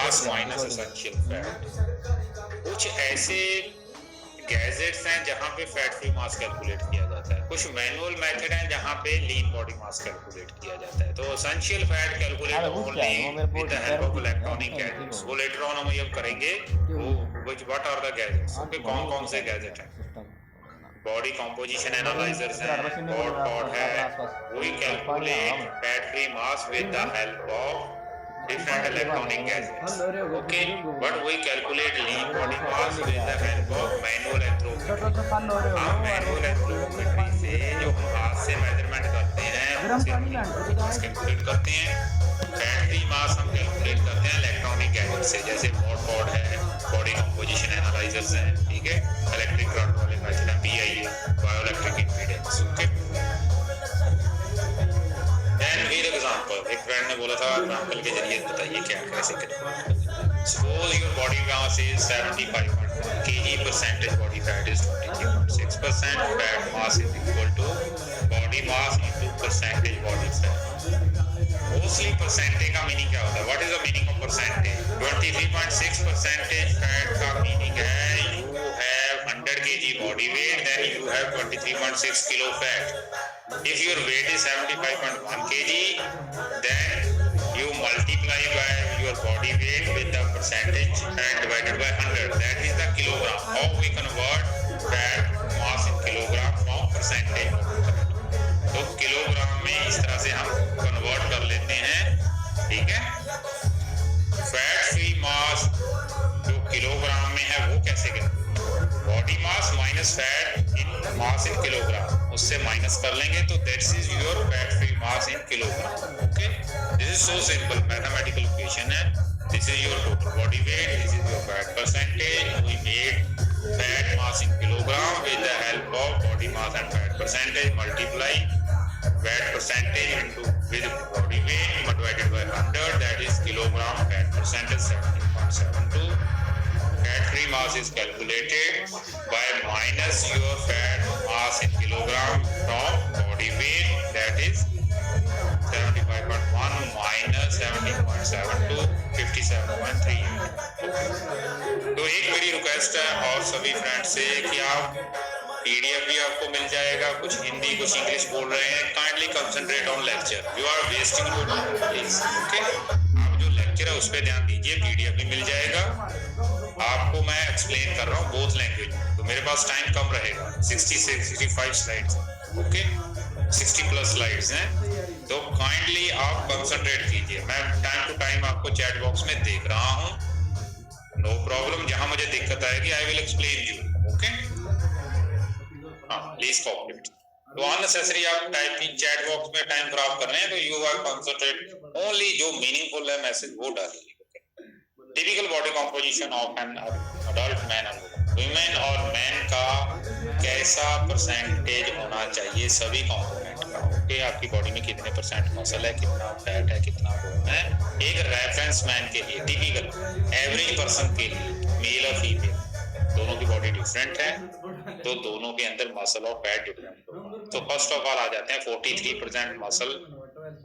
मास minus essential fat. कुछ ऐसे gadgets हैं जहां पे फैट फ्री मास कैलकुलेट किया जाता है, कुछ मैनुअल मेथड हैं जहां पे लीन बॉडी मास कैलकुलेट किया जाता है। तो essential fat calculate only with the help of electronic gadgets, वो लेटर ऑन हम ये करेंगे। वो what are the gadgets, okay, कौन कौन से गैजेट हैं? बॉडी कंपोजिशन एनालाइजर्स हैं, पॉड है, वही calculate fat free mass with the help of different electronic gadgets, okay, but we calculate lean body mass with the help of manual anthropometry। हम manual anthropometry से जो हम हाथ से मेजरमेंट करते हैं उसे हम मास कैलकुलेट करते हैं। फैट फ्री मास हम कैलकुलेट करते हैं इलेक्ट्रॉनिक गैजेट से, जैसे पॉड है, बॉडी कंपोजिशन एनालाइजर्स हैं, ठीक है, इलेक्ट्रिक करंट वाले मेथड हैं, BIA, bioelectric impedance, okay. Example, एक फ्रेंड ने बोला था एग्जाम्पल के जरिए बताइए क्या कैसे करें। Suppose your body mass is 75.1 kg, percentage body fat is 23.6%, fat mass is equal to body mass into percentage body fat. Mostly percentage का मीनिंग क्या होता है? What is the meaning of percentage? 23.6 percentage fat का meaning है you have 100 kg body weight, then you have 23.6 kilo fat। If your weight is 75.1 kg, then you multiply by your body weight with the percentage and divided by 100, that is the kilogram। How we convert fat mass in kilogram from percentage? तो kilogram में इस तरह से हम convert कर लेते हैं, ठीक है। फैट फ्री मास जो किलोग्राम में है वो कैसे करें? Body mass minus fat in mass in kilogram, उससे माइनस कर लेंगे तो that's is your fat free mass in kilogram, okay. This is so simple mathematical equation है। This is your total body weight, this is your fat percentage, we made fat mass in kilogram with the help of body mass and fat percentage, multiply fat percentage into with body weight divided by 100, that is kilogram fat percentage 17.72। Fat free mass is calculated by minus your fat mass in kilogram from body weight, that is 75.1 minus 17.72, 57.38। तो एक मेरी request है और सभी friends से कि आप PDF भी आपको मिल जाएगा, कुछ हिंदी कुछ इंग्लिश बोल रहे हैं, kindly concentrate on lecture, you are wasting your time please, okay. आप जो लेक्चर है उस पर ध्यान दीजिए, PDF भी मिल जाएगा आपको, मैं एक्सप्लेन कर रहा हूँ बोथ लैंग्वेज, तो मेरे पास टाइम कम रहेगा, 60 से 65 स्लाइड्स, ओके, 60 प्लस स्लाइड्स हैं, तो काइंडली आप कंसंट्रेट कीजिए। मैं टाइम टू टाइम आपको चैट बॉक्स में देख रहा हूँ, नो प्रॉब्लम, जहां मुझे दिक्कत आएगी I will explain you, okay. हाँ, प्लीज कोऑपरेट। तो अननेसेसरी आप टाइपिंग चैट बॉक्स में टाइम खराब कर रहे हैं, तो यू आर कंसंट्रेट ओनली जो मीनिंगफुल है मैसेज वो डालिए। Typical body composition of an adult man and women, और मैन का कैसा परसेंटेज होना चाहिए सभी कंपोनेंट का, ओके। आपकी बॉडी में कितने परसेंट मसल है, कितना फैट है, कितना बोन है, एक रेफरेंस मैन के लिए, टिपिकल एवरेज पर्सन के लिए, मेल और फीमेल दोनों की बॉडी डिफरेंट है, तो दोनों के अंदर मसल और फैट डिफरेंट होगा। तो फर्स्ट ऑफ ऑल आ जाते हैं 43% मसल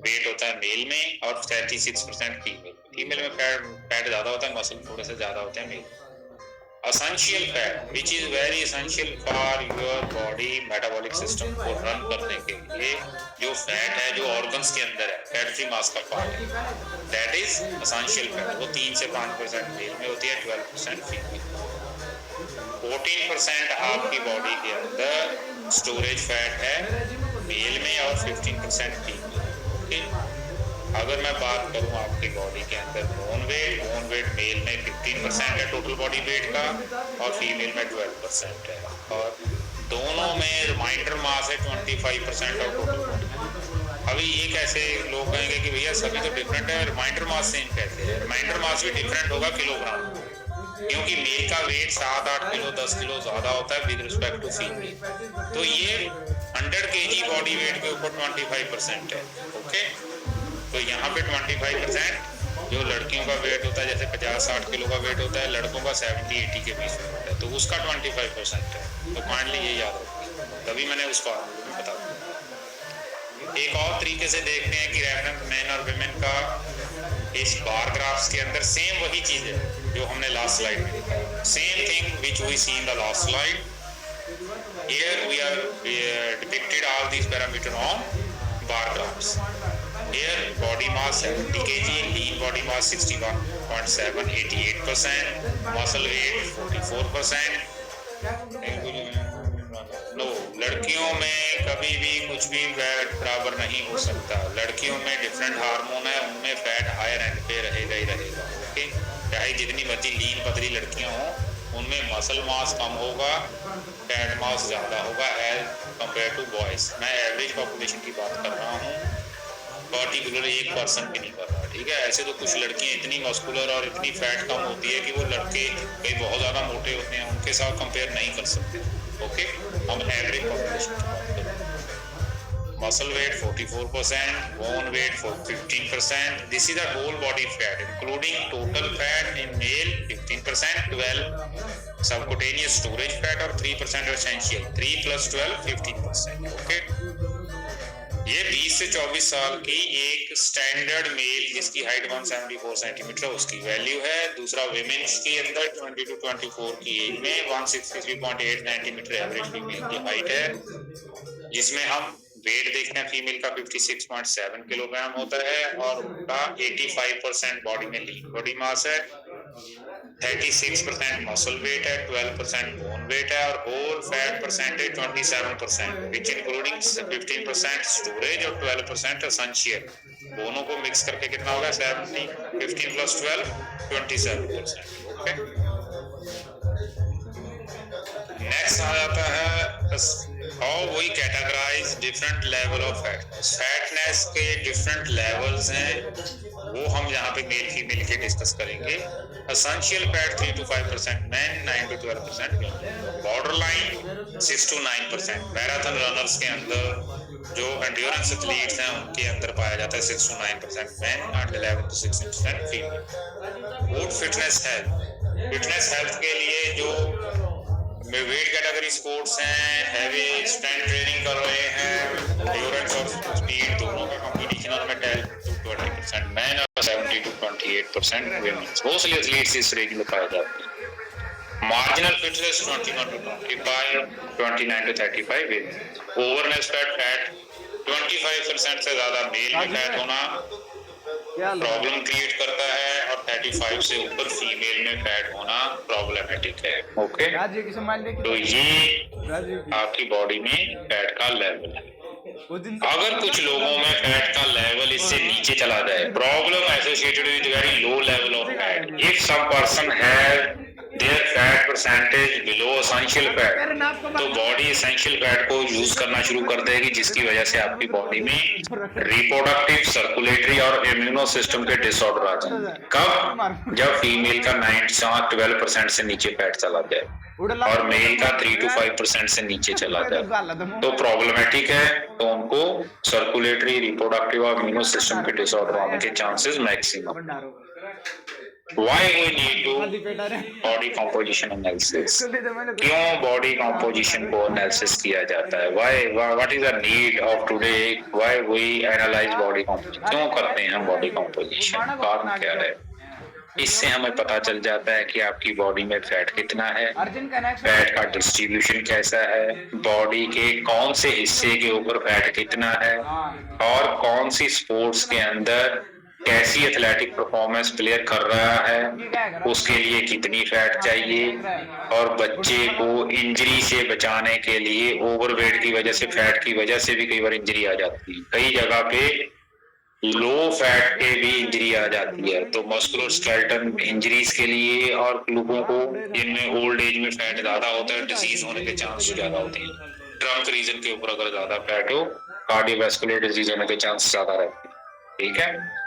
वेट होता है मेल में और 36% फीमेल में फैट ज्यादा होता है, मसल थोड़े से ज्यादा होते हैं male. Essential fat which is very essential for your body metabolic system को रन करने के लिए, जो फैट है जो ऑर्गन्स के अंदर है, फैट फ्री मास का पार्ट है, दैट इज एसेंशियल फैट। वो 3 से 5% मेल में होती है, 12% फीमेल। 14% आपकी बॉडी के अंदर स्टोरेज फैट है मेल में और 15% फीमेल, ओके। अगर मैं बात करूं आपकी बॉडी के अंदर बोन वेट मेल में 15% है टोटल बॉडी वेट का और फीमेल में 12% है, और दोनों में रिमाइंडर मास है 25% और टोटल बॉडी। अभी ये कैसे लोग कहेंगे कि भैया सभी तो डिफरेंट है, रिमाइंडर मास सेम कैसे है? रिमाइंडर मास भी डिफरेंट होगा किलोग्राम, क्योंकि मेल का वेट 7-8 किलो 10 किलो ज्यादा होता है विद रिस्पेक्ट टू फीमेल। तो ये 100 kg बॉडी वेट के ऊपर 25% है, ओके। तो यहाँ पे 25% जो लड़कियों का वेट होता है, जैसे 50-60 किलो का वेट होता है, लड़कों का 70-80 के बीच में होता है, तो उसका 25% है। तो काइंडली ये याद रखिए, तभी मैंने उस फॉर्मूले में बता दिया। एक और तरीके से देखते हैं कि रेफरेंस मैन और विमेन का इस बार ग्राफ्स के अंदर सेम वही चीज है जो हमने लास्ट स्लाइड में देखा, same thing which we see in the last slide. Here we are depicted all these parameters on bar graphs. Here body mass 70 kg, lean body mass 61.7, 88%, muscle weight 44%. No, लड़कियों में कभी भी कुछ भी fat बराबर नहीं हो सकता. लड़कियों में डिफरेंट हार्मोन है, उनमें फैट हायर एंड पे रहेगा ही रहेगा. ओके, चाहे जितनी मर्जी लीन पतली लड़कियां हों, उनमें मसल मास कम होगा, फैट मास ज़्यादा होगा एज कंपेयर टू बॉयज़. मैं एवरेज पॉपुलेशन की बात कर रहा हूँ, पर्टिकुलर एक पर्सन की नहीं कर रहा. ठीक है, ऐसे तो कुछ लड़कियां इतनी मस्कुलर और इतनी फैट कम होती है कि वो लड़के कई बहुत ज़्यादा मोटे होते हैं, उनके साथ कंपेयर नहीं कर सकते. ओके, हम एवरेज पॉपुलेशन की बात करें. Muscle weight 44%, bone weight 15%. This is the whole body fat, including total fat in male 15%, 12 subcutaneous storage fat और 3% essential. 3 plus 12 15%. Okay. ये 20 से 24 साल की एक स्टैंडर्ड मेल जिसकी हाइट 174 सेंटीमीटर उसकी वैल्यू है. दूसरा विमेन्स के अंदर 20 to 24 की एज में 163.8 सेंटीमीटर एवरेज फीमेल की हाइट है, जिसमें हम वेट देखते हैं फीमेल का 56.7 किलोग्राम होता है और उनका 85% बॉडी में लीन बॉडी मास है, 36% मसल वेट है, 12% बोन वेट है और होल फैट परसेंटेज 27%, विच इंक्लूडिंग 15% स्टोरेज और 12% एसेंशियल. दोनों को मिक्स करके कितना होगा 70, 15 plus 12 27%. ओके, नेक्स्ट आ जाता है how we categorise different level of fatness. Fatness के डिफरेंट लेवल्स हैं, वो हम यहाँ पे मेल फीमेल के डिस्कस करेंगे. Essential fat 3 to 5% man, 9 to 12% female. Border line 6 to 9%. Marathon runners के अंदर जो एंड्योरेंस एथलीट्स हैं उनके अंदर पाया जाता है 6 to 9% man and 11 to 16% female. Good fitness health के लिए जो वेट कैटेगरी स्पोर्ट्स हैं, हैवी स्ट्रेंथ ट्रेनिंग कर रहे हैं, एंड्योरेंस और स्पीड दोनों का कॉम्बिनेशन और 10 to 20% मैन और 70 to 28% वुमेन. मोस्टली एथलीट्स इस रेंज में पाए जाते हैं. Marginal fitness 21 to 25, 29 to 35 women. ओवरनेस फैट 25% से ज्यादा मेल में फैट होना प्रॉब्लम क्रिएट करता है और 35 से ऊपर फीमेल में फैट होना प्रॉब्लमेटिक है. ओके, तो ये आपकी बॉडी में फैट का लेवल है. अगर कुछ लोगों में फैट का लेवल इससे नीचे चला जाए, problem associated with very low level of fat. If some person have their fat percentage below essential fat, तो बॉडी एसेंशियल फैट को यूज करना शुरू कर देगी, जिसकी वजह से आपकी बॉडी में रिप्रोडक्टिव, सर्कुलेटरी और इम्यूनो सिस्टम के डिसऑर्डर आ जाए. कब? जब फीमेल का 9-12% से नीचे फैट चला जाए और मेल का 3 to 5% से नीचे चला जाए, तो प्रॉब्लमेटिक है. तो उनको सर्कुलेटरी, रिप्रोडक्टिव और इम्यूनो सिस्टम के डिसऑर्डर आने के chances maximum. Why we need to body composition analysis? क्यों body composition को analysis किया जाता है? What is the need of today? Why we analyze body composition? क्यों करते हैं हम body composition? कारण क्या है? इससे हमें पता चल जाता है कि आपकी बॉडी में फैट कितना है, फैट का डिस्ट्रीब्यूशन कैसा है, बॉडी के कौन से हिस्से के ऊपर फैट कितना है और कौन सी स्पोर्ट्स के अंदर कैसी एथलेटिक परफॉर्मेंस प्लेयर कर रहा है, उसके लिए कितनी फैट चाहिए. और बच्चे को इंजरी से बचाने के लिए ओवरवेट की वजह से, फैट की वजह से भी कई बार इंजरी आ जाती है. कई जगह पे लो फैट पे भी इंजरी आ जाती है. तो मस्कुलर स्केलेटन इंजरीज के लिए और लोगों को जिनमें ओल्ड एज में फैट ज्यादा होता है, डिजीज होने के चांस ज्यादा होते हैं. ट्रंक रीजन के ऊपर अगर ज्यादा फैट हो, कार्डियोवैस्कुलर डिजीज होने के चांस ज्यादा रहते हैं. ठीक है,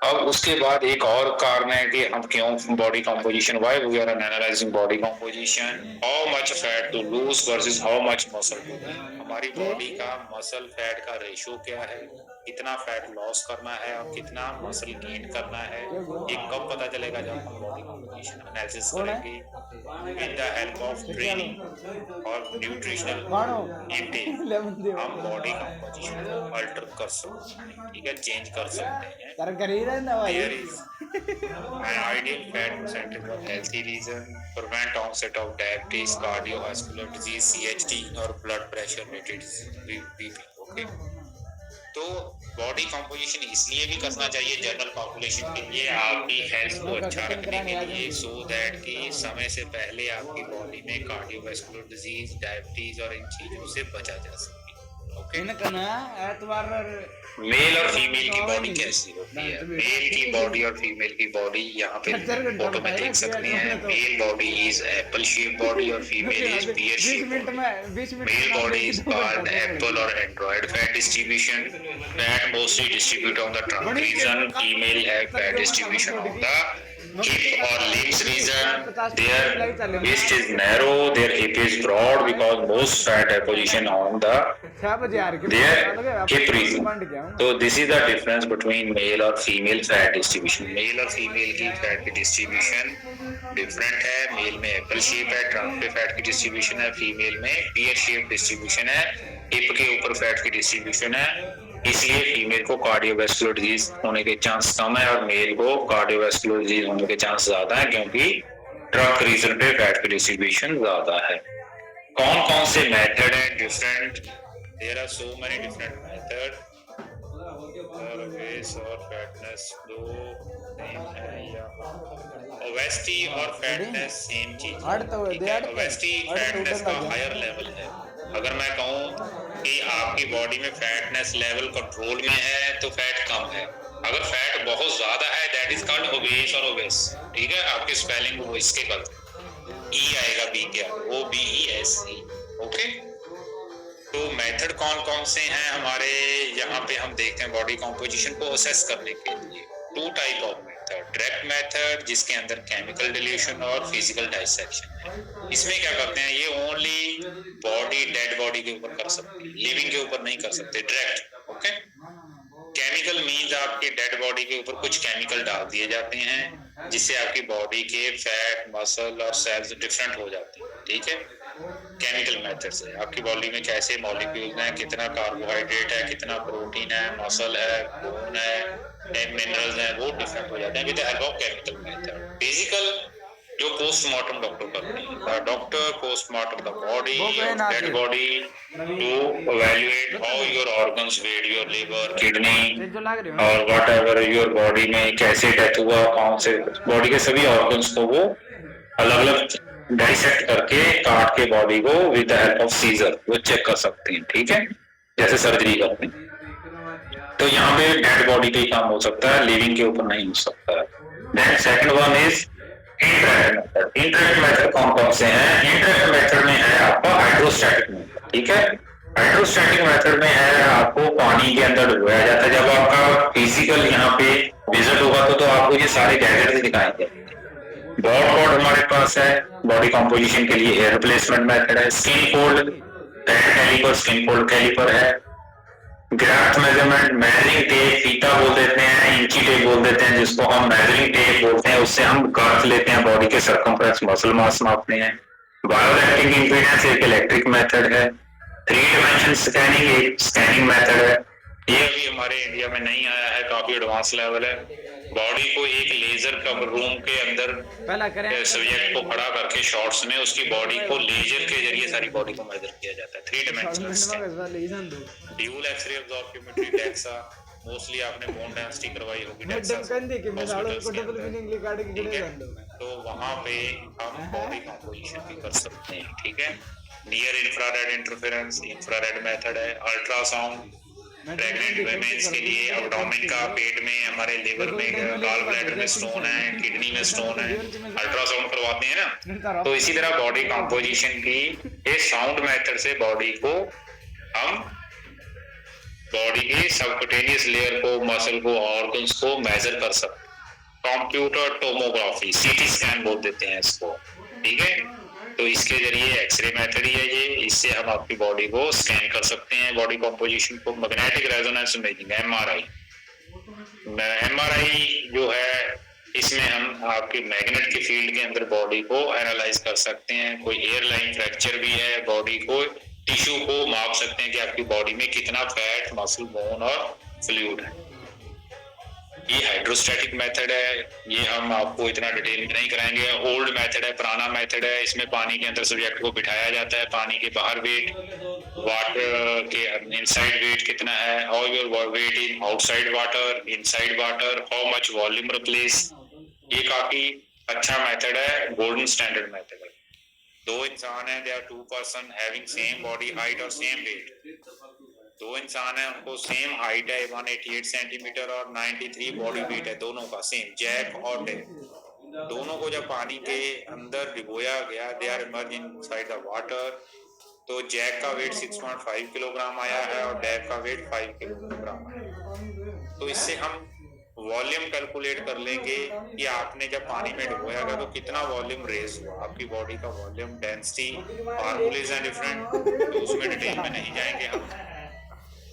अब उसके बाद एक और कारण है कि हम क्यों body composition, why we are analysing body composition, how much fat to lose versus how much muscle to gain. हमारी बॉडी का मसल फैट का रेशियो क्या है, कितना फैट लॉस करना है और कितना मसल गेन करना है, ये कब पता चलेगा? जब हम बॉडी कंपोजिशन एनालिसिस करेंगे with the help of training और न्यूट्रिशनल इंटेक। हम बॉडी कंपोजिशन को अल्टर कर सकते हैं, ठीक है, चेंज कर सकते हैं। There is an ideal fat percentage for healthy reason, prevent onset of diabetes, cardiovascular disease, CHD और blood pressure related BP। Okay, तो बॉडी कंपोजिशन इसलिए भी करना चाहिए जनरल पॉपुलेशन के लिए, आपकी हेल्थ को अच्छा रखने के लिए, सो दैट कि समय से पहले आपकी बॉडी में कार्डियोवैस्कुलर डिजीज, डायबिटीज और इन चीजों से बचा जा सके। ओके, मेल और फीमेल की बॉडी कैसी होती है? मेल की बॉडी और फीमेल की बॉडी यहाँ पे फोटो में देख सकते हैं। Male body is apple shape body और female is pear shape. Male body is called apple और android fat distribution. Fat mostly distribute on the trunk region. Female have fat distribution on the hip or limbs region. Their waist is narrow, their hip is broad because most fat deposition on the their hip region. So this is the difference between male और female fat distribution. Male और female की fat की distribution different है। Mail में Apple shape है, trunk पे fat की distribution है, फीमेल में पियर शेप डिस्ट्रीब्यूशन है, हिप के ऊपर फैट की डिस्ट्रीब्यूशन है। इसलिए फीमेल को कार्डियोवैस्कुलर डिजीज होने के चांस कम है और मेल को कार्डियोवैस्कुलर डिजीज होने के चांस ज्यादा है, क्योंकि ट्रंक रीजन पे फैट की डिस्ट्रीब्यूशन ज्यादा है। कौन कौन से मेथड है different? There are so many different method और वेस और फैटनेस दो सेम है या ओबेसिटी और फैटनेस सेम चीज है। ओबेसिटी फैटनेस का हायर लेवल है। अगर मैं कहूँ कि आपकी बॉडी में फैटनेस लेवल कंट्रोल में है तो फैट कम है। अगर फैट बहुत ज्यादा है दैट इज कॉल्ड ओबेस और ओबेस, ठीक है। आपके स्पेलिंग वो इसके गलत ई आएगा, बी के O B E S E. Okay, तो मेथड कौन कौन से हैं हमारे यहाँ पे? हम देखते हैं बॉडी कंपोजिशन को असेस करने के लिए two type of method. Direct method जिसके अंदर केमिकल डिल्यूशन और फिजिकल डाइसेक्शन है। इसमें क्या करते हैं, ये ओनली बॉडी डेड बॉडी के ऊपर कर सकते हैं, लिविंग के ऊपर नहीं कर सकते डायरेक्ट। ओके, केमिकल मीन्स आपके डेड बॉडी के ऊपर कुछ केमिकल डाल दिए जाते हैं जिससे आपकी बॉडी के फैट, मसल और सेल्स डिफरेंट हो जाते हैं, ठीक है। केमिकल मेथड से आपकी बॉडी में कैसे मॉलिक्यूल्स हैं, कितना कार्बोहाइड्रेट है, कितना प्रोटीन है, मसल है, बोन है, मिनरल्स हैं, वो डिफरेंट हो जाते हैं with the help of chemical method. Physical जो पोस्टमार्टम डॉक्टर करते हैं, doctor postmortem the body dead body to evaluate how your organs weigh, your liver, kidney और व्हाट एवर योर बॉडी में कैसे डेथ हुआ, कौन से बॉडी के सभी ऑर्गन्स को वो अलग अलग डाइसेक्ट करके काट के बॉडी को with the help of scissor वो चेक कर सकते हैं, ठीक है, जैसे सर्जरी करते हैं। तो यहाँ पे डेड बॉडी पे ही काम हो सकता है, लिविंग के ऊपर नहीं हो सकता है। Then second one is interact method. Interact method कौन कौन से हैं? इंटरैक्ट मेथड में है आपका हाइड्रोस्टैटिक मेथड, ठीक है। हाइड्रोस्टैटिक मेथड में है आपको पानी के अंदर डुबाया जाता है। जब आपका फिजिकल यहाँ पे विजिट होगा तो आपको ये सारे गैजेट्स दिखाएंगे। बॉड कोड हमारे पास है बॉडी कंपोजिशन के लिए, हेयर रिप्लेसमेंट मेथड है, skin fold, head calliper, skin fold calliper है, ग्राफ्ट मेजरमेंट, मेजरिंग टेप, फीता बोल देते हैं, इंची टेप बोल देते हैं जिसको हम मेजरिंग टेप बोलते हैं, उससे हम गर्थ लेते हैं, बॉडी के सरकमफ्रेंस मसल मास मापते हैं। बायोइलेक्ट्रिक इम्पीडेंस एक इलेक्ट्रिक मेथड है। 3 डायमेंशन स्कैनिंग एक स्कैनिंग मेथड है, ये भी हमारे इंडिया में नहीं आया है, काफी एडवांस लेवल है। बॉडी को एक लेजर का रूम के अंदर सब्जेक्ट को खड़ा करके शॉर्ट्स में उसकी बॉडी को लेजर के जरिए सारी बॉडी को मेजर किया जाता है। 3 dimensional scan, dual X-ray absorptiometry, DEXA, mostly आपने बोन डेंसिटी करवाई होगी डेक्सा, तो वहां पे हम बॉडी कंपोजिशन भी कर सकते हैं, ठीक है। Near infrared interference infrared method है। अल्ट्रासाउंड प्रेग्नेंट वुमेन्स के लिए एब्डोमेन का, पेट में, हमारे लिवर में, गॉल ब्लैडर में स्टोन है, किडनी में स्टोन है, अल्ट्रासाउंड करवाते हैं ना। तो इसी तरह बॉडी कंपोजिशन की एक साउंड मेथड से बॉडी को हम बॉडी के सबक्यूटेनियस लेयर को, मसल को, ऑर्गन्स को मेजर कर सकते हैं। कंप्यूटर टोमोग्राफी, सीटी स्कैन बोल देते हैं इसको, ठीक है। तो इसके जरिए एक्सरे मेथड ही है ये, इससे हम आपकी बॉडी को स्कैन कर सकते हैं, बॉडी कॉम्पोजिशन को। Magnetic resonance imaging MRI, MRI जो है इसमें हम आपके मैग्नेट के फील्ड के अंदर बॉडी को एनालाइज कर सकते हैं। कोई एयरलाइन फ्रैक्चर भी है, बॉडी को टिश्यू को माप सकते हैं कि आपकी बॉडी में कितना फैट, मसल, बोन और फ्लूइड है। ये हाइड्रोस्टैटिक मेथड है, ये हम आपको इतना डिटेल में नहीं कराएंगे। ओल्ड मेथड है, पुराना मेथड है, इसमें पानी के अंदर सब्जेक्ट को बिठाया जाता है, पानी के बाहर वेट, वाटर के इनसाइड वेट कितना है, how your weight in outside water, inside water, how much volume replace. ये काफी अच्छा मेथड है, गोल्डन स्टैंडर्ड मेथड है। दो इंसान है, they are two person having same body height और सेम वेट। दो इंसान है, उनको सेम हाइट है 188 सेंटीमीटर और 93 बॉडी वेट है, दोनों का सेम, जैक और डेव। दोनों को जब पानी के अंदर डिबोया गया, they are emerge inside the water, तो जैक का वेट 6.5 किलोग्राम आया है और डेव का वेट 5 किलोग्राम आया। तो इससे हम वॉल्यूम कैलकुलेट कर लेंगे कि आपने जब पानी में डुबोया गया तो कितना वॉल्यूम रेज हुआ, आपकी बॉडी का वॉल्यूम, डेंसिटी, फार्मूलेज हैं डिफरेंट, तो उसमें डिटेल में नहीं जाएंगे हम,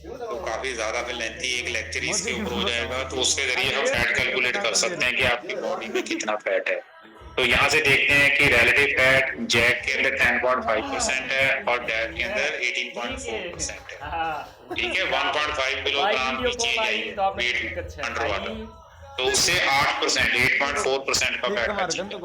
तो काफी ज्यादा फिर लेंथी एक लेक्चर इसके ऊपर हो जाएगा। तो उसके जरिए हम फैट कैलकुलेट कर सकते हैं कि आपकी बॉडी में कितना फैट है। तो यहाँ से देखते हैं कि रिलेटिव फैट जैक के अंदर 10.5% है और डेव के अंदर 18.4% है। ठीक है, 1.5 किलोग्राम की चेंज आई है वेट अंडर वाटर, तो उससे 8%, 8.4% का फैट बचेगा।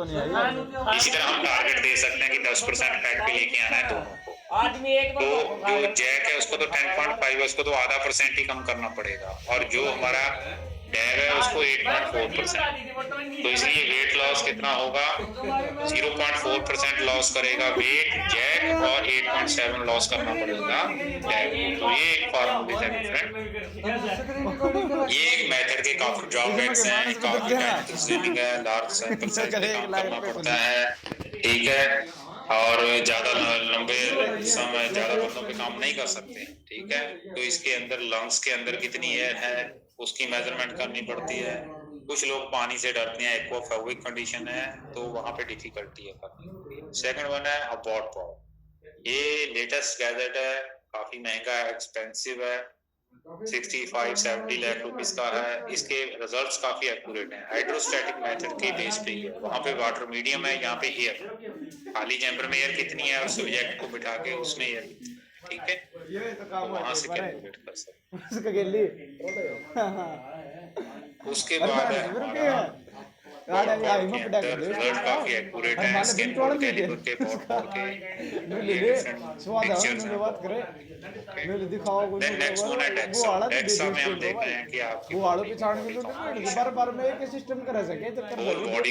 इसी तरह हम टारगेट दे सकते हैं कि 10% फैट पे लेके आना है दोनों को। तो जो जैक है उसको तो 10.5 है, उसको तो आधा % ही कम करना पड़ेगा, और जो हमारा डेव है उसको 8.4%। तो इसलिए वेट लॉस कितना होगा, 0.4% लॉस करेगा वेट जैक और 8.7 लॉस करना पड़ेगा डेव। तो ये एक फॉर्मूले है डिफरेंट। ये एक मेथड के काफी ड्रॉबैक्स हैं, काफी स्विमिंग है, लार्ज सैंपल साइज पे काम करना पड़ता है, ठीक है, और ज्यादा लंबे समय ज्यादा बंदों पे काम नहीं कर सकते, ठीक है। तो इसके अंदर लंग्स के अंदर कितनी एयर है उसकी मेजरमेंट करनी पड़ती है। कुछ लोग पानी से डरते हैं, एक्वाफोबिक कंडीशन है, तो वहां पे डिफिकल्टी है करनी। सेकंड वन है अबॉट पॉड, ये लेटेस्ट गैजेट है, काफी महंगा है, एक्सपेंसिव है, 65-70 लाख रुपीस का है। इसके रिजल्ट्स काफी एक्यूरेट हैं, हाइड्रोस्टैटिक मेथड के बेस पे ही है। वहाँ पे वाटर मीडियम है, यहाँ पे एयर, खाली चैम्बर में एयर कितनी है और सब्जेक्ट को बिठा के उसमें एयर, ठीक है, तो वहाँ से कैलकुलेट कर सकते हैं। उसके बाद है हमारा रिजल्ट काफी एक्यूरेट है, स्किन फोल्ड कैलिपर के पॉट के पिक्चर्स हैं। देन नेक्स्ट वन है डेक्सा। डेक्सा में हम देख रहे हैं कि आपकी बॉडी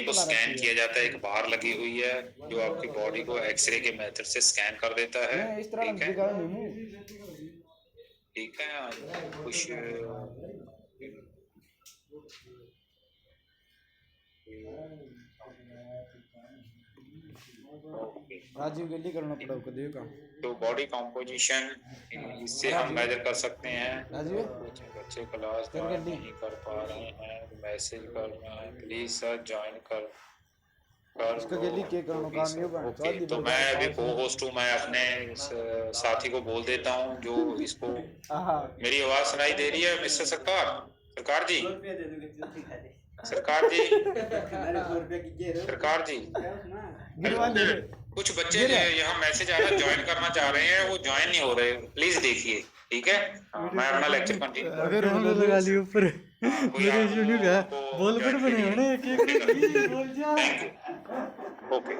को स्कैन किया जाता है, एक बार लगी हुई है जो आपकी बॉडी को एक्सरे के मेथड से स्कैन कर देता है, ठीक है, ठीक है। कुछ राजीव के लिए करना पड़ा को देखा। तो बॉडी कॉम्पोजिशन इससे हम मेजर कर सकते हैं। राजीव बच्चे क्लास नहीं कर पा रहे हैं, मैसेज कर रहे हैं, प्लीज सर ज्वाइन कर उसका जल्दी क्या करना काम ये बन। ओके, तो मैं अभी को होस्ट हूँ, मैं अपने साथी को बोल देता हूँ जो इसको मेरी आवाज सुनाई दे रही है। मिस्टर सरकार जी, सरकार जी, सरकार जी, कुछ बच्चे यहाँ मैसेज आ रहा है ज्वाइन करना चाह रहे हैं, वो ज्वाइन नहीं हो रहे, प्लीज देखिए, ठीक है। मैं अपना लेक्चर कंटिन्यू अगर हम लगा लिए ऊपर मेरे सुनियो का बोल कर बने होने एक बोल जा। ओके,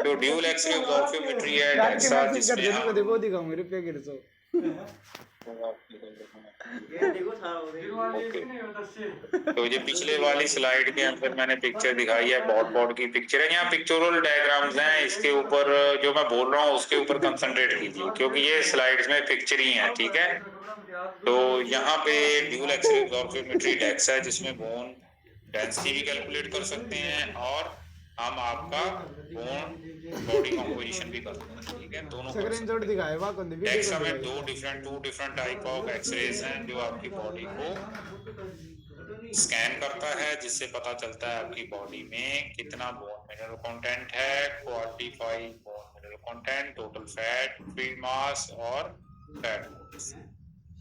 तो ड्यूल एक्सरे ऑब्जर्वेटरी है डेक्सा, जिसमें हम देखो दिखाओ मेरे पे गिर सो तो ये पिछले वाली स्लाइड के अंदर मैंने पिक्चर दिखाई है, बॉड की पिक्चर है, यहाँ पिक्चोरल डायग्राम्स हैं, इसके ऊपर जो मैं बोल रहा हूँ उसके ऊपर कंसंट्रेट कीजिए क्योंकि ये स्लाइड्स में पिक्चर ही है, ठीक है। तो यहाँ पे ड्यूल एक्सरे ऑब्जर्वेटरी डेक्सा है जिसमें बोन डेंसिटी भी कैलकुलेट कर सकते हैं और हम आपका बोन बॉडी कंपोजिशन भी कर सकते हैं, ठीक है। दोनों स्क्रीनशॉट दिखाए वहां कौन वीडियो डेक्सा में two different type of x rays हैं जो आपकी बॉडी को स्कैन करता है, जिससे पता चलता है आपकी बॉडी में कितना बोन मिनरल कंटेंट है, quantify bone mineral content, total fat, free mass और फैट।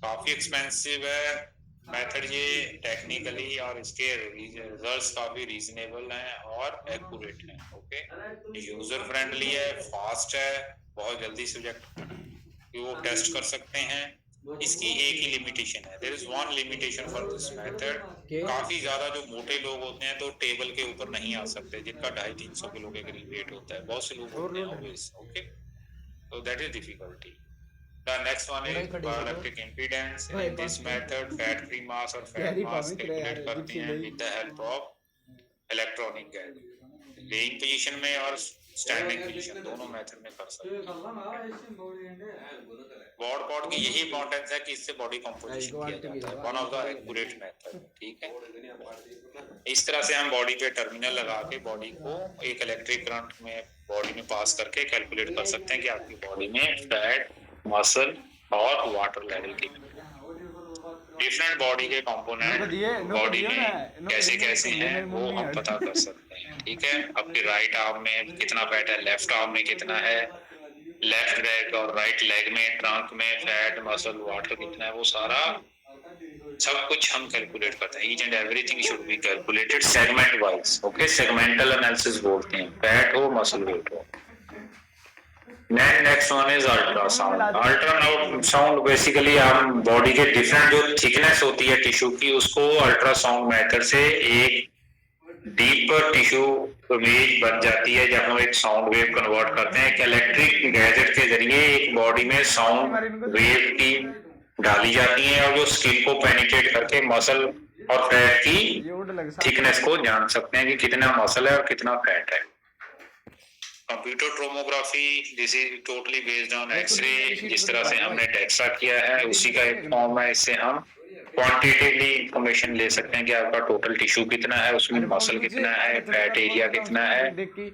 काफी एक्सपेंसिव है मेथड ये टेक्निकली, और इसके रिजल्ट्स काफी रीजनेबल हैं और एक्यूरेट हैं। ओके, यूजर फ्रेंडली है, फास्ट है, बहुत जल्दी सब्जेक्ट वो टेस्ट कर सकते हैं। इसकी एक ही लिमिटेशन है, there is one limitation for this method. काफी ज्यादा जो मोटे लोग होते हैं तो टेबल के ऊपर नहीं आ सकते, जिनका 250-300 किलो के करीब वेट होता है, बहुत से लोग होते हैं obvious. Okay, so that is difficulty. The next one is bioelectric impedance. In this method, fat-free mass और fat mass calculate करते हैं with the help of electronic gauge. Laying position में और स्टैंडिंग पोजीशन दोनों मेथड में कर सकते हैं। बॉड पॉड की यही इंपॉर्टेंस है कि इससे बॉडी कंपोजिशन किया जाता है, one of the accurate method. ठीक है, इस तरह से हम बॉडी पे टर्मिनल लगा के बॉडी को एक इलेक्ट्रिक करंट में बॉडी में पास करके कैलकुलेट कर सकते हैं कि आपकी बॉडी में फैट, मसल और वाटर लेवल की डिफरेंट बॉडी के कंपोनेंट बॉडी में कैसे कैसे हैं वो हम पता कर सकते हैं। ठीक है, आपके राइट आर्म में कितना फैट है, लेफ्ट आर्म में कितना है, लेफ्ट लेग और राइट लेग में ट्रंक में फैट, मसल, वाटर कितना है, वो सारा सब कुछ हम कैलकुलेट करते हैं। Each and everything should be calculated segment wise. Okay, segmental analysis बोलते हैं, फैट हो, मसल वेट हो। Next one is ultrasound. Ultrasound basically हम बॉडी के डिफरेंट जो थिकनेस होती है टिश्यू की, उसको अल्ट्रासाउंड मेथड से एक डीपर टिश्यू इमेज बन जाती है, जब हम एक साउंड वेव कन्वर्ट करते हैं। एक इलेक्ट्रिक गैजेट के जरिए एक बॉडी में साउंड वेव की डाली जाती है और जो स्किन को पेनिट्रेट करके मसल और फैट की थिकनेस को जान सकते हैं कि कितना मसल है और कितना फैट है। Computer tomography, this is totally based on x ray. जिस तरह से हमने डेक्सा किया है उसी का एक फॉर्म है, इससे हम क्वांटिटेटिवली इंफॉर्मेशन ले सकते हैं कि आपका टोटल टिश्यू कितना है, उसमें मसल कितना है, फैट एरिया कितना है,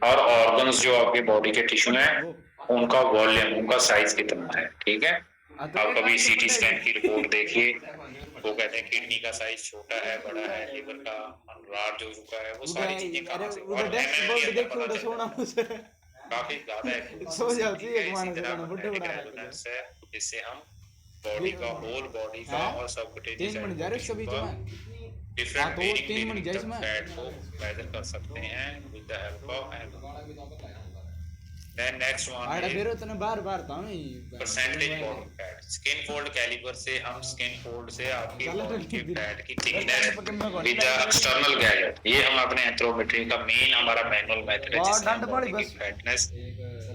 और ऑर्गन्स जो आपके बॉडी के टिश्यू हैं उनका वॉल्यूम, उनका साइज कितना है। ठीक है, आप कभी सीटी स्कैन की रिपोर्ट देखिए, वो कहते हैं किडनी का साइज छोटा है, बड़ा है, लिवर का अनरार जो झुका है, वो सारी चीजें कहां से, और काफी ज्यादा है, जिससे हम बॉडी का, होल बॉडी का और सबकुटेनियस डिफरेंट फैट को मेजर कर सकते हैं with the help of Then next one is percentage body fat. Skin fold caliper से हम skin fold से आपकी body की fat की thickness with the external gadget, ये हम अपने एंथ्रोमेट्री का मेन हमारा मैनुअल मेथड है, जिससे हम body की fatness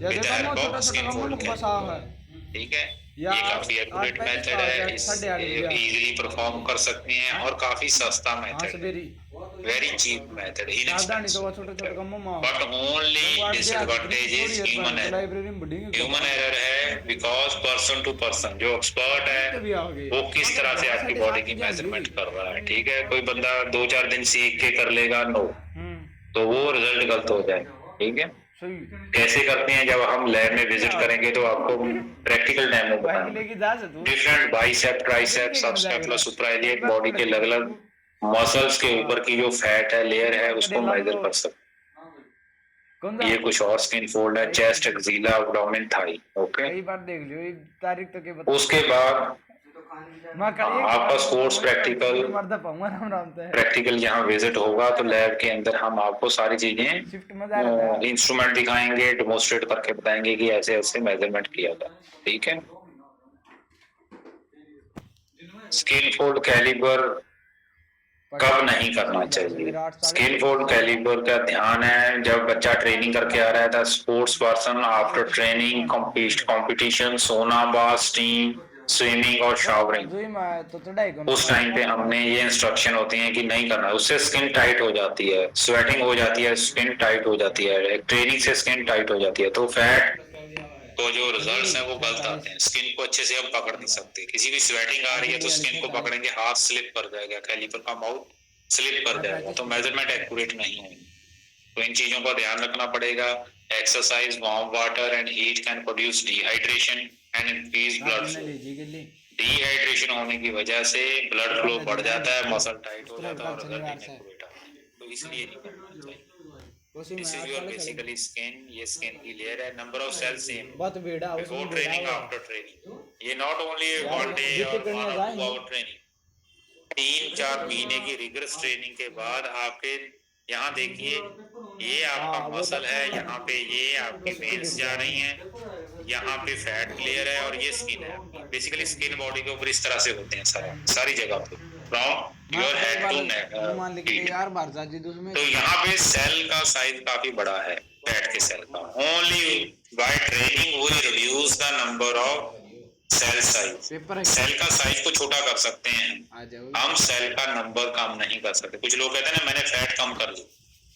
with the help of skin fold caliper। ठीक है, ये काफी एक्यूरेट मेथड है, इससे इजीली परफॉर्म कर सकते हैं और काफी सस्ता मेथड है, very cheap method, inexpensive. But only disadvantage is human error. Human error है बिकॉज पर्सन टू पर्सन, जो एक्सपर्ट है वो किस तरह से आपकी बॉडी की मेजरमेंट कर रहा है। ठीक है, कोई बंदा 2-4 दिन सीख के कर लेगा, नो, तो वो रिजल्ट गलत हो जाएगा। ठीक है, कैसे करते हैं, जब हम लैब में विजिट करेंगे तो आपको प्रैक्टिकल डेमो बताएंगे। Different bicep, tricep, subscapular, suprailiac body के अलग अलग मसल्स के ऊपर की जो फैट है, लेयर है, उसको मेजर कर सकते हैं। ये कुछ और स्किन फोल्ड है, chest, axilla, abdomen, thigh. Okay, उसके बाद आपका स्पोर्ट्स प्रैक्टिकल यहाँ विजिट होगा तो लैब के अंदर हम आपको सारी चीजें इंस्ट्रूमेंट दिखाएंगे, डेमोन्स्ट्रेट करके बताएंगे कि ऐसे ऐसे मेजरमेंट किया था। ठीक है, स्किन फोल्ड कैलिबर कब नहीं करना चाहिए। स्किन फोल्ड कैलिबर का ध्यान है जब बच्चा ट्रेनिंग करके आ रहा है, sports person after training, competition, सोना बाथ, स्टीम, स्विमिंग और शावरिंग, उस टाइम पे हमने ये इंस्ट्रक्शन होती है कि नहीं करना, उससे स्किन टाइट हो जाती है, स्वेटिंग हो जाती है, स्किन टाइट हो जाती है, ट्रेनिंग से स्किन टाइट हो जाती है, तो फैट तो जो रिजल्ट्स हैं वो गलत आते हैं। स्किन को अच्छे से हम पकड़ नहीं सकते, किसी भी स्वेटिंग आ रही है तो स्किन को पकड़ेंगे, हाथ स्लिप कर जाएगा, कैलिपर का माउथ स्लिप कर जाएगा, तो मेजरमेंट एक्यूरेट नहीं होगी। तो इन चीजों का ध्यान रखना पड़ेगा। Exercise, warm water and heat can produce dehydration and increase blood flow. Dehydration होने की वजह से ब्लड फ्लो बढ़ जाता है, मसल टाइट हो जाता है और अदर थिंग एक्टिवेट आता है, तो इसलिए नहीं करना चाहिए। This is your basically skin, ये स्किन की लेयर है, number of cell same before training after training, ये नॉट ओनली वन डे और 1 और 2 आवर ट्रेनिंग, 3-4 महीने की रिगरस ट्रेनिंग के बाद आपके यहाँ देखिए ये आपका मसल है, यहाँ पे ये आपकी वेन्स जा रही हैं, यहाँ पे फैट लेयर है और ये स्किन है। बेसिकली स्किन बॉडी के ऊपर इस तरह से होते हैं सारी जगह पे from your head to neck. तो यहाँ पे सेल का साइज काफी बड़ा है फैट के सेल का, only by training we reduce the number of cell size, cell का साइज को छोटा कर सकते हैं हम, सेल का नंबर कम नहीं कर सकते। कुछ लोग कहते हैं ना मैंने फैट कम कर ली,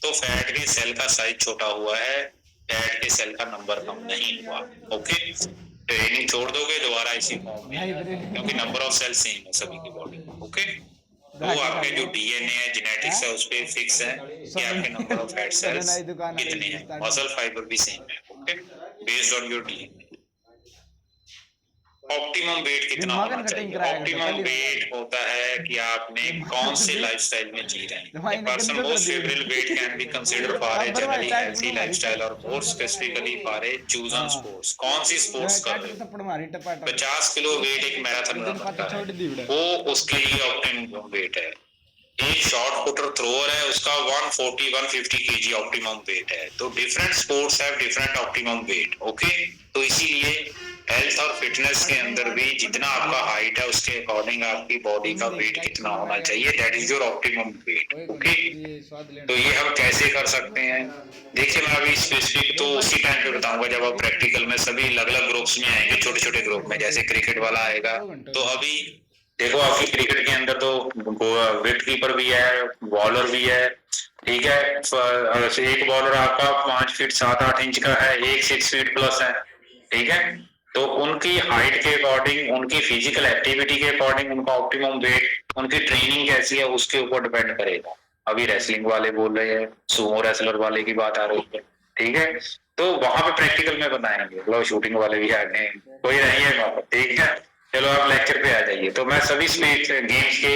तो फैट के सेल का साइज छोटा हुआ है, फैट के सेल का नंबर कम नहीं हुआ। ओके, ट्रेनिंग छोड़ दोगे दोबारा इसी फॉर्म में, क्योंकि नंबर ऑफ सेल सेम है सभी की बॉडी। ओके, तो आपके जो डीएनए है, जेनेटिक्स है, उस पर फिक्स है कि आपके नंबर ऑफ फैट सेल्स कितने हैं, मसल फाइबर भी सेम है। Okay, based on your DNA. Optimum weight कितना होना चाहिए? ऑप्टिमम वेट होता है कि आपने कौन से लाइफस्टाइल में जी रहे हैं। A person most favorable weight can be considered for a generally healthy lifestyle और more specifically for a chosen sports। कौन सी स्पोर्ट्स कर रहे हो? 50 किलो वेट एक मैराथन रनर का है, वो उसके लिए ऑप्टिमम वेट है। एक शॉर्ट पुटर थ्रोअर है, उसका 140-150 केजी ऑप्टिमम वेट है। तो different sports have different optimum weight. Okay, तो इसीलिए हेल्थ और फिटनेस के अंदर भी जितना आपका हाइट है उसके अकॉर्डिंग आपकी बॉडी का वेट कितना होना चाहिए, that is your optimum weight. Okay, तो ये हम कैसे कर सकते हैं? देखिए मैं अभी स्पेसिफिक तो उसी टाइम पे बताऊंगा जब आप प्रैक्टिकल में सभी अलग अलग ग्रुप्स में आएंगे, छोटे छोटे ग्रुप में, जैसे क्रिकेट वाला आएगा। तो अभी देखो आपकी क्रिकेट के अंदर तो विकेट कीपर भी है, बॉलर भी है, ठीक है। एक बॉलर आपका 5 फीट 7-8 इंच का है, एक 6 फीट प्लस है, ठीक है। तो उनकी हाइट के अकॉर्डिंग, उनकी फिजिकल एक्टिविटी के अकॉर्डिंग उनका ऑप्टिमम वेट, उनकी ट्रेनिंग कैसी है उसके ऊपर डिपेंड करेगा। अभी रेसलिंग वाले बोल रहे हैं, सुमो रेसलर वाले की बात आ रही है, ठीक है। तो वहां पे प्रैक्टिकल में बताएंगे, मतलब शूटिंग वाले भी आ गए, कोई नहीं है वहां पर, ठीक है। चलो आप लेक्चर पे आ जाइए। तो मैं सभी गेम्स के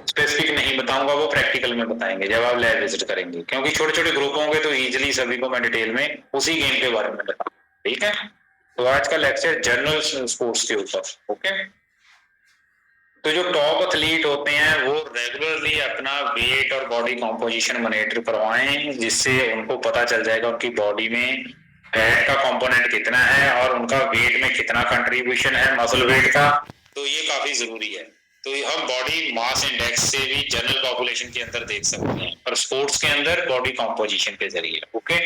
स्पेसिफिक नहीं बताऊंगा, वो प्रैक्टिकल में बताएंगे जब आप लैब विजिट करेंगे, क्योंकि छोटे छोटे ग्रुप होंगे तो इजीली सभी को मैं डिटेल में उसी गेम के बारे में बताऊंगा, ठीक है। तो आज का लेक्चर जनरल स्पोर्ट्स के ऊपर। ओके, तो जो टॉप एथलीट होते हैं वो रेगुलरली अपना वेट और बॉडी कॉम्पोजिशन मॉनिटर करवाएं, जिससे उनको पता चल जाएगा उनकी बॉडी में फैट का कंपोनेंट कितना है और उनका वेट में कितना कंट्रीब्यूशन है मसल वेट का। तो ये काफी जरूरी है। तो हम बॉडी मास इंडेक्स से भी जनरल पॉपुलेशन के अंदर देख सकते हैं, और स्पोर्ट्स के अंदर बॉडी कॉम्पोजिशन के जरिए। Okay,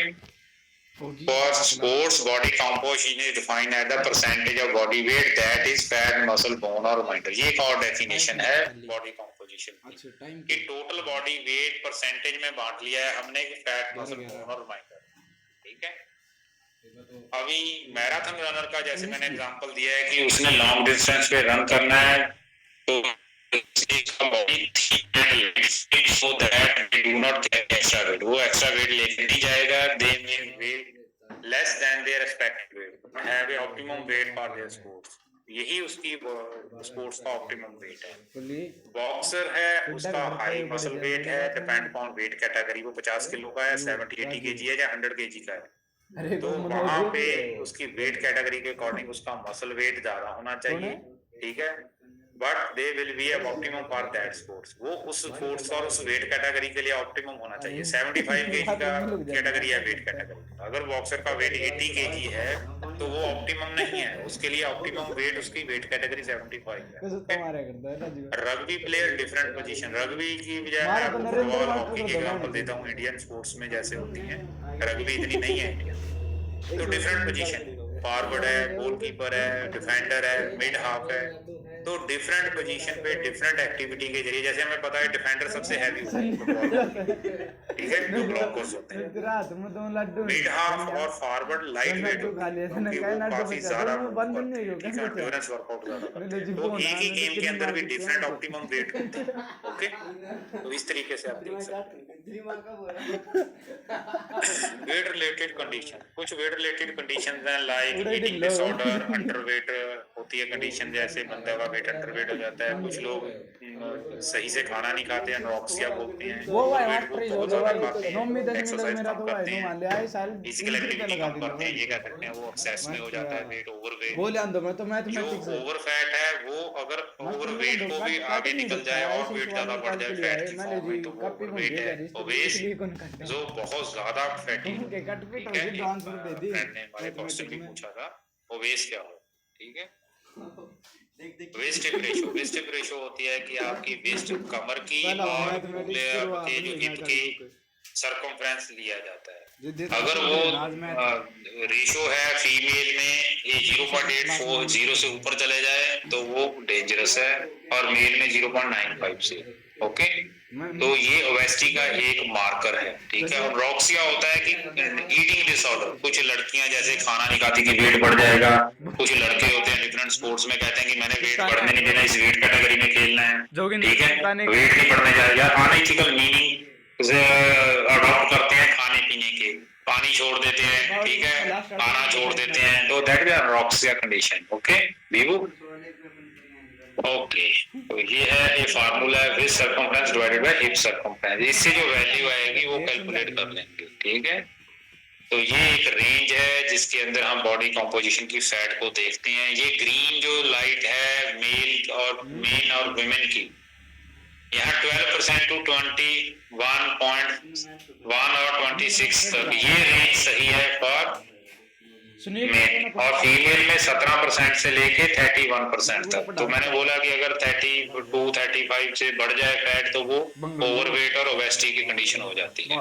for sports body composition is defined as the percentage of body weight that is fat, muscle, bone or mineral। ये एक और डेफिनेशन है बॉडी कॉम्पोजिशन की, कि टोटल बॉडी वेट परसेंटेज में बांट लिया है हमने कि फैट, मसल, बोन और माइनर, ठीक है। अभी मैराथन रनर का जैसे मैंने एग्जांपल दिया है कि उसने लॉन्ग डिस्टेंस पे रन करना है, तो so that they do not get extra weight, वो एक्स्ट्रा वेट लेके नहीं जाएगा, they may weigh less than their respective weight, have a optimum weight for their sports। यही उसकी स्पोर्ट्स का ऑप्टिमम वेट है। बॉक्सर है, उसका हाई मसल वेट है, डिपेंड ऑन वेट कैटेगरी, वो 50 किलो का है, 70-80 केजी है या 100 केजी का है। तो वहां पे उसकी वेट कैटेगरी के अकॉर्डिंग उसका मसल वेट ज्यादा होना चाहिए, ठीक है। But they will be optimum for that sports, वो उस स्पोर्ट्स और उस वेट कैटेगरी के लिए ऑप्टिमम होना चाहिए। 75 केजी का कैटेगरी है वेट कैटेगरी, अगर बॉक्सर का वेट 80 केजी है तो वो ऑप्टिमम नहीं है, उसके लिए ऑप्टिमम वेट उसकी वेट कैटेगरी 75 है। Rugby player different position, rugby की बजाय मैं आपको फुटबॉल, हॉकी की एग्जांपल देता हूँ, इंडियन स्पोर्ट्स में जैसे होती है, रग्बी इतनी नहीं है इंडिया, तो डिफरेंट पोजीशन, फॉरवर्ड है, गोलकीपर है, डिफेंडर है, मिड हाफ है, तो डिफरेंट पोजीशन पे डिफरेंट एक्टिविटी के जरिए, जैसे हमें पता है डिफेंडर सबसे हैवी होता है, ठीक है, जो ब्लॉकर्स होते हैं। मिड हाफ और फॉरवर्ड लाइट वेट क्योंकि वो काफी ज्यादा एंड्योरेंस वर्कआउट ज्यादा करते हैं, तो एक ही गेम के अंदर भी डिफरेंट ऑप्टिमम वेट होते हैं। ओके, तो इस तरीके से आप देख सकते हैं। वेट रिलेटेड कंडीशन, कुछ वेट रिलेटेड कंडीशन हैं लाइक ईटिंग डिसऑर्डर, अंडरवेट होती है कंडीशन, जैसे बंदा का वेट अंडरवेट हो जाता है, कुछ लोग सही से खाना नहीं खाते, एनोरेक्सिया बोलते हैं, वो भाई ओवरवेट वो ट्रेज हो बहुत गया ज्यादा भाई, खाते हैं, 9 10 मिनट एक्सरसाइज मेरा कम तो भाई करते नो हैं, मान लिया आई साल फिजिकल 3 रुपए एक्टिविटी लगा कम दी करते हैं, ये क्या करते हैं वो एक्सेस में हो जाता है वेट, ओवरवेट। बोले आंदो मैं तो जो मैथमेटिक्स ओवरफैट है वो अगर ओवरवेट को भी आगे निकल जाए और वेट ज्यादा बढ़ जाए फैट की फॉर्म में, तो वो ओवरवेट है। ओबेस जो बहुत ज्यादा फैटी हो, ठीक है। एक फ्रेंड ने हमारे क्वेश्चन भी पूछा था ओबेस क्या हो, ठीक है। Waist hip ratio, waist hip ratio होती है कि आपकी वेस्ट कमर की और आपके जो हिप की सरकमफ्रेंस लिया जाता है। अगर वो रेशो है फीमेल में ये 0.840 से ऊपर चले जाए तो वो डेंजरस है, और मेल में 0.95 से, ओके। तो ये ओबेसिटी का एक मार्कर है, ठीक है। और रॉक्सिया होता है कि ईटिंग डिसऑर्डर, कुछ लड़कियां जैसे खाना नहीं खाती कि वेट बढ़ जाएगा, कुछ लड़के होते हैं डिफरेंट स्पोर्ट्स में कहते हैं कि मैंने वेट बढ़ने नहीं देना, इस वेट कैटेगरी में खेलना है, ठीक है। वेट नहीं बढ़ने जाएगा, अनएथिकल मीनिंग अडॉप्ट करते हैं खाने पीने के, पानी छोड़ देते हैं, ठीक है, खाना छोड़ देते हैं, तो दैट इज रॉक्सिया कंडीशन, ओके वीवू, ओके। तो ये है ये फार्मूला है with circumference divided by hip circumference, इससे जो वैल्यू आएगी वो कैलकुलेट कर लेंगे, ठीक है। तो ये एक रेंज है जिसके अंदर हम बॉडी कंपोजिशन की फैट को देखते हैं। ये ग्रीन जो लाइट है मेल और वुमेन की, यहाँ 12% टू 21.1 और 26 तक ये रेंज सही है फॉर मेल, और फीमेल में 17% से लेके 31% तक। तो मैंने बोला कि अगर 32-35 से बढ़ जाए फैट तो वो ओवरवेट और ओबेसिटी की कंडीशन हो जाती है।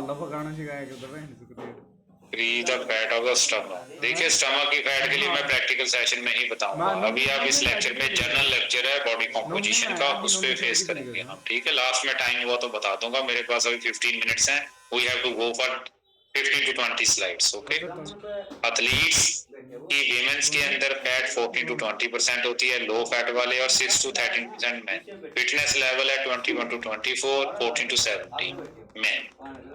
The fat of the stomach, देखिए स्टमक की फैट के लिए मैं प्रैक्टिकल सेशन में ही बताऊंगा, अभी आप इस लेक्चर में जनरल लेक्चर है बॉडी कंपोजिशन का, उस पे फेस करेंगे हम, ठीक है। लास्ट में टाइम हुआ तो बता दूंगा, मेरे पास अभी 15 मिनट्स हैं, we have to go for 15 to 20 slides, okay. Athletes की विमेंस के अंदर फैट 14 to 20% होती है, लो फैट वाले, और 6 to 13% मैन। फिटनेस लेवल है 21 to 24, 14 to 17 मैन।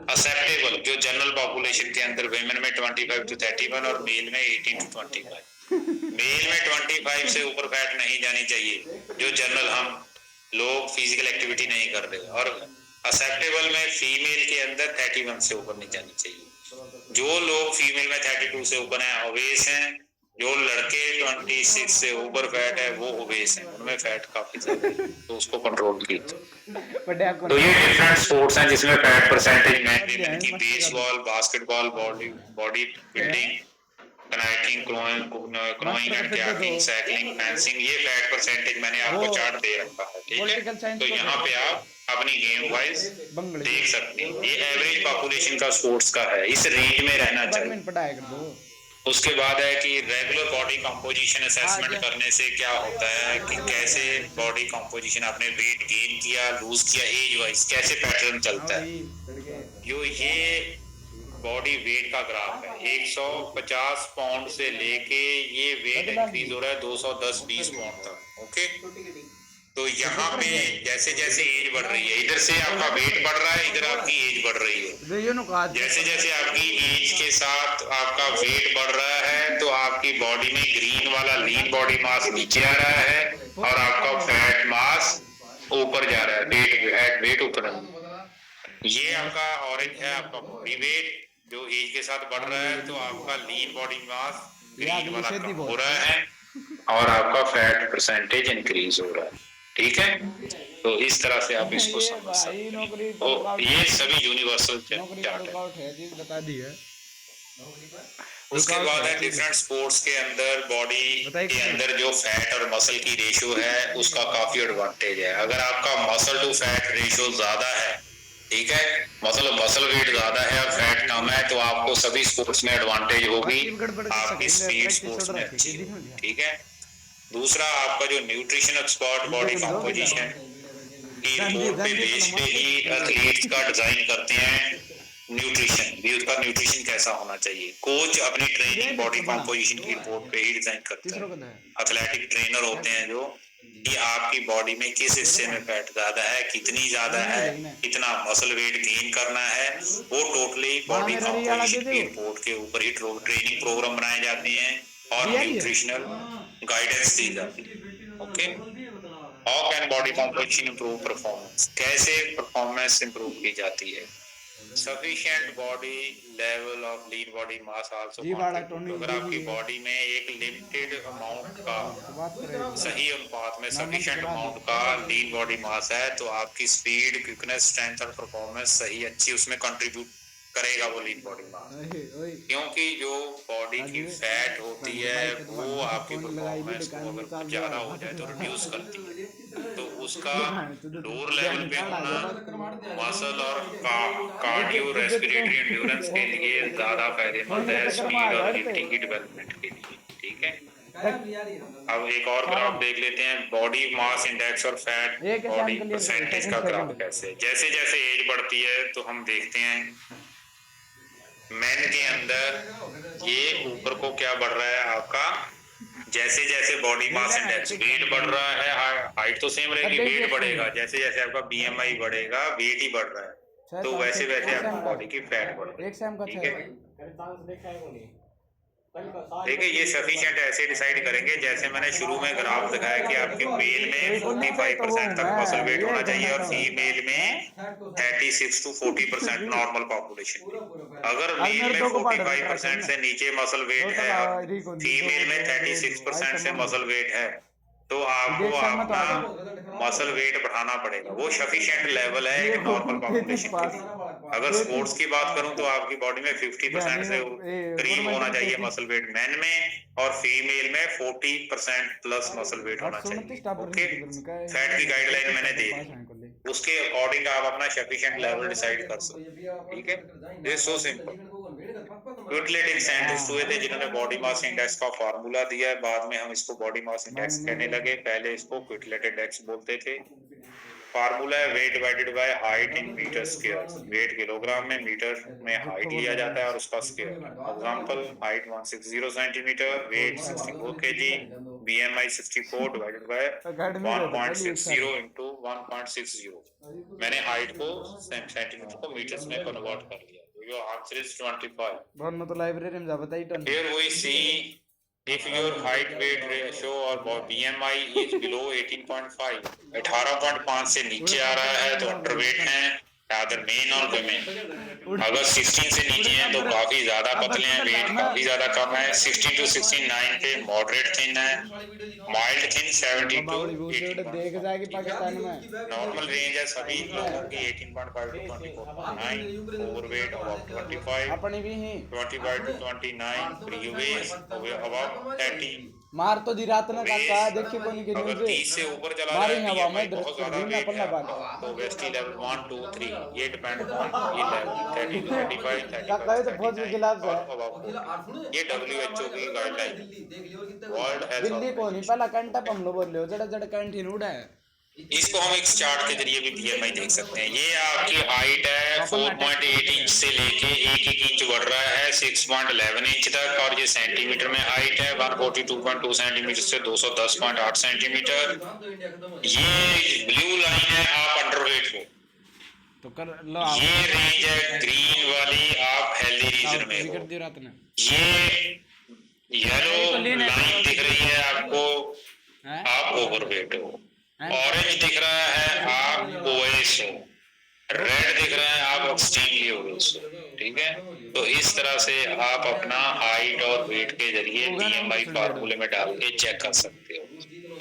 एक्सेप्टेबल जो जनरल पॉपुलेशन के अंदर विमेन में 25 to 31 और मेल में 18 to 25। मेल में 25 से ऊपर फैट नहीं जानी चाहिए, जो जनरल हम लोग फिजिकल एक्टिविटी नहीं कर रहे, और एक्सेप्टेबल में फीमेल के अंदर 31 से ऊपर नहीं जानी चाहिए। जो लोग फीमेल में 32 से ऊपर हैं ओबेस हैं, जो लड़के 26 से ऊपर फैट है वो ओबेस हैं, उनमें फैट काफी ज्यादा है, तो उसको कंट्रोल कीजिए। तो ये डिफरेंट स्पोर्ट्स हैं जिसमें फैट परसेंटेज में विमेन की baseball, basketball, body building, canoeing, rowing and kayaking, cycling, fencing, ये फैट परसेंटेज मैंने आपको चार्ट दे रखा है, ठीक है। तो यहाँ पे आप अपनी गेम वाइज देख सकते हैं, ये एवरेज पॉपुलेशन का स्पोर्ट्स का है, इस रेंज में रहना चाहिए। उसके बाद है कि रेगुलर बॉडी कंपोजिशन असेसमेंट करने से क्या होता है कि कैसे बॉडी कंपोजिशन, आपने वेट गेन किया लूज किया, एज वाइज कैसे पैटर्न चलता है। जो ये बॉडी वेट का ग्राफ है, 150 पाउंड से लेके ये वेट इंक्रीज हो रहा है 210-20 पाउंड तक, ओके। तो यहाँ पे जैसे जैसे एज बढ़ रही है, इधर से आपका वेट बढ़ रहा है, इधर आपकी एज बढ़ रही है, जैसे जैसे आपकी एज के साथ आपका वेट बढ़ रहा है तो आपकी बॉडी में ग्रीन वाला लीन बॉडी मास नीचे आ रहा है और आपका फैट मास ऊपर जा रहा है, वेट ऊपर है। ये आपका ऑरेंज है आपका बॉडी वेट, जो एज के साथ बढ़ रहा है तो आपका लीन बॉडी मास ग्रीन वाला कम हो रहा है और आपका फैट परसेंटेज इंक्रीज हो रहा है, ठीक है। तो इस तरह से आप इसको समझ सकते हैं। तो ये सभी यूनिवर्सल चार्ट है। उसके बाद है डिफरेंट स्पोर्ट्स के अंदर बॉडी के अंदर जो फैट और मसल की रेशियो है उसका काफी एडवांटेज है। अगर आपका मसल टू फैट रेशियो ज्यादा है, ठीक है, मसल वेट ज्यादा है और फैट कम है, तो आपको सभी स्पोर्ट्स में एडवांटेज होगी, आपकी स्पीड स्पोर्ट्स में अच्छी होगी, ठीक है। दूसरा आपका जो न्यूट्रिशन एक्सपर्ट बॉडी कंपोजिशन की रिपोर्ट पे बेस पे ही एथलीट्स का डिजाइन करते हैं न्यूट्रिशन, भी उसका न्यूट्रिशन कैसा होना चाहिए। कोच अपनी ट्रेनिंग बॉडी कंपोजिशन की रिपोर्ट पे ही डिजाइन करते हैं। एथलेटिक ट्रेनर होते हैं जो कि आपकी बॉडी में किस हिस्से में फैट ज्यादा है, कितनी ज्यादा है, कितना मसल वेट गेन करना है, वो टोटली बॉडी कंपोजिशन की रिपोर्ट के ऊपर ही ट्रेनिंग प्रोग्राम बनाए जाते हैं और गाइडेंस दी जाती है। Okay, how can body composition improve performance, कैसे परफॉर्मेंस इंप्रूव की जाती है। Sufficient body level of lean body mass also contribute, अगर आपकी बॉडी में एक लिमिटेड अमाउंट का सही अनुपात में सफिशिएंट अमाउंट का लीन बॉडी मास है तो आपकी स्पीड, क्विकनेस, स्ट्रेंथ और परफॉर्मेंस सही अच्छी उसमें कंट्रीब्यूट करेगा वो लीन बॉडी मास, क्योंकि जो बॉडी की फैट होती है वो आपकी परफॉर्मेंस को अगर कुछ ज्यादा हो जाए तो रिड्यूस करती है, तो उसका लोअर लेवल पे होना मसल और कार्डियो रेस्पिरेटरी एंड्योरेंस के लिए ज्यादा फायदेमंद है, स्पीड और लिफ्टिंग की डेवलपमेंट के लिए। ठीक है, अब एक और ग्राफ देख लेते हैं, बॉडी मास इंडेक्स और फैट बॉडी परसेंटेज का ग्राफ कैसे है। जैसे जैसे एज बढ़ती है तो हम देखते हैं मैन के अंदर ये ऊपर को क्या बढ़ रहा है आपका, जैसे जैसे बॉडी मास इंडेक्स वेट बढ़ रहा है, हाइट तो सेम रहेगी, वेट बढ़ेगा, जैसे जैसे आपका बीएमआई बढ़ेगा वेट ही बढ़ रहा है, तो वैसे वैसे आपकी बॉडी की फैट बढ़ रही है। ठीक है, देखिए ये सफिशिएंट ऐसे डिसाइड करेंगे जैसे मैंने शुरू में ग्राफ दिखाया कि आपके मेल में 45% तक मसल वेट होना चाहिए और फीमेल में 36 to 40% नॉर्मल पॉपुलेशन। अगर मेल में 45% से नीचे मसल वेट है और फीमेल में 36% से मसल वेट है तो आपको अपना मसल वेट बढ़ाना पड़ेगा, वो सफिशिएंट लेवल है एक नॉर्मल पॉपुलेशन के लिए। अगर स्पोर्ट्स की बात करूं तो आपकी बॉडी में 50% से करीब होना चाहिए मसल वेट मैन में और फीमेल में 40% प्लस मसल वेट होना चाहिए। ओके, फैट की गाइडलाइन मैंने दे दी, उसके अकॉर्डिंग आप अपना सफिशिएंट लेवल डिसाइड कर सकते हैं। ठीक है, दिस सो सिंपल। क्विटलेटिक साइंटिस्ट हुए थे जिन्होंने बॉडी मास इंडेक्स का फार्मूला दिया है, बाद में हम इसको बॉडी मास इंडेक्स कहने लगे, पहले इसको क्विटलेट इंडेक्स बोलते थे। फार्मूला है weight divided by height in metre square, weight kilogram में, मीटर में हाइट लिया जाता है और उसका square. Example, height 160 centimetre, weight 64 KG, BMI 64 divided by 1.60 into 1.60। मैंने हाइट को सेंटीमीटर को मीटर्स में कन्वर्ट कर लिया, तो योर आंसर इज 25। वरना तो लाइब्रेरी में जा बताई तो Here we see if your height weight ratio or BMI is below 18.5, 18.5 से नीचे आ रहा है तो अंडरवेट है, अदर मेन और वुमेन। अगर 16 से नीचे हैं तो काफी ज्यादा पतले हैं, वेट काफी ज्यादा कम है। 60 to 69 पे मॉडरेट थिन है, माइल्ड थिन 70 to 80। देख जाएगी पाकिस्तान में नॉर्मल रेंज है सभी लोगों की 18.5 to 24.9, ओवरवेट अबाउट 25, अपनी भी ही 25 to 29, प्रीवेज अबाउट 30। मार तो दी रात ने काका देखिए कोनी की अगर न्यूज़ 30 से ऊपर चला मारी जाए हवा में बहुत ज्यादा वेट है तो वेस्टी लेवल 1 2 3 ये डिपेंड ऑन ये लेवल 30 to 35, 30 काका तो फौज के खिलाफ है, ये WHO की गाइडलाइन वर्ल्ड हेल्थ। दिल्ली को नहीं पहला कंटा हम लोग बोल रहे हो जड़ा जड़ा कंठी उड़ा है। इसको हम एक चार्ट के जरिए भी बीएमआई देख सकते हैं। ये आपकी हाइट है 4.8 इंच से लेके 1 इंच बढ़ रहा है 6.11 इंच तक, और ये सेंटीमीटर में हाइट है 142.2 सेंटीमीटर से 210.8 सेंटीमीटर। ये ब्लू लाइन है आप अंडरवेट हो, तो कर लो ये रेंज है ग्रीन वाली आप हेल्दी रीजन में हो। ये येलो लाइन दिख रही है आपको आप ओवरवेट हो, ऑरेंज दिख रहा है आप ओएस हो, रेड दिख रहा है आप एक्सट्रीमली ओएस हो। ठीक है, तो इस तरह से आप अपना हाइट और वेट के जरिए बीएमआई फार्मूले में डाल के चेक कर सकते हो।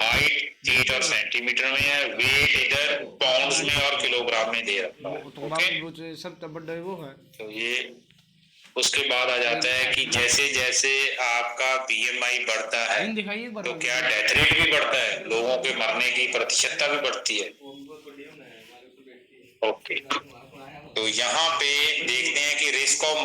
हाइट फीट और सेंटीमीटर में है, वेट इधर पाउंड्स में और किलोग्राम में दे रखा है। ओके, सब तो बड़ा वो है। तो ये उसके बाद आ जाता है कि जैसे जैसे आपका बीएमआई बढ़ता है तो क्या डेथ रेट भी बढ़ता है, लोगों के मरने की प्रतिशतता भी बढ़ती है। ओके, तो यहाँ पे देखते हैं कि रिस्क ऑफ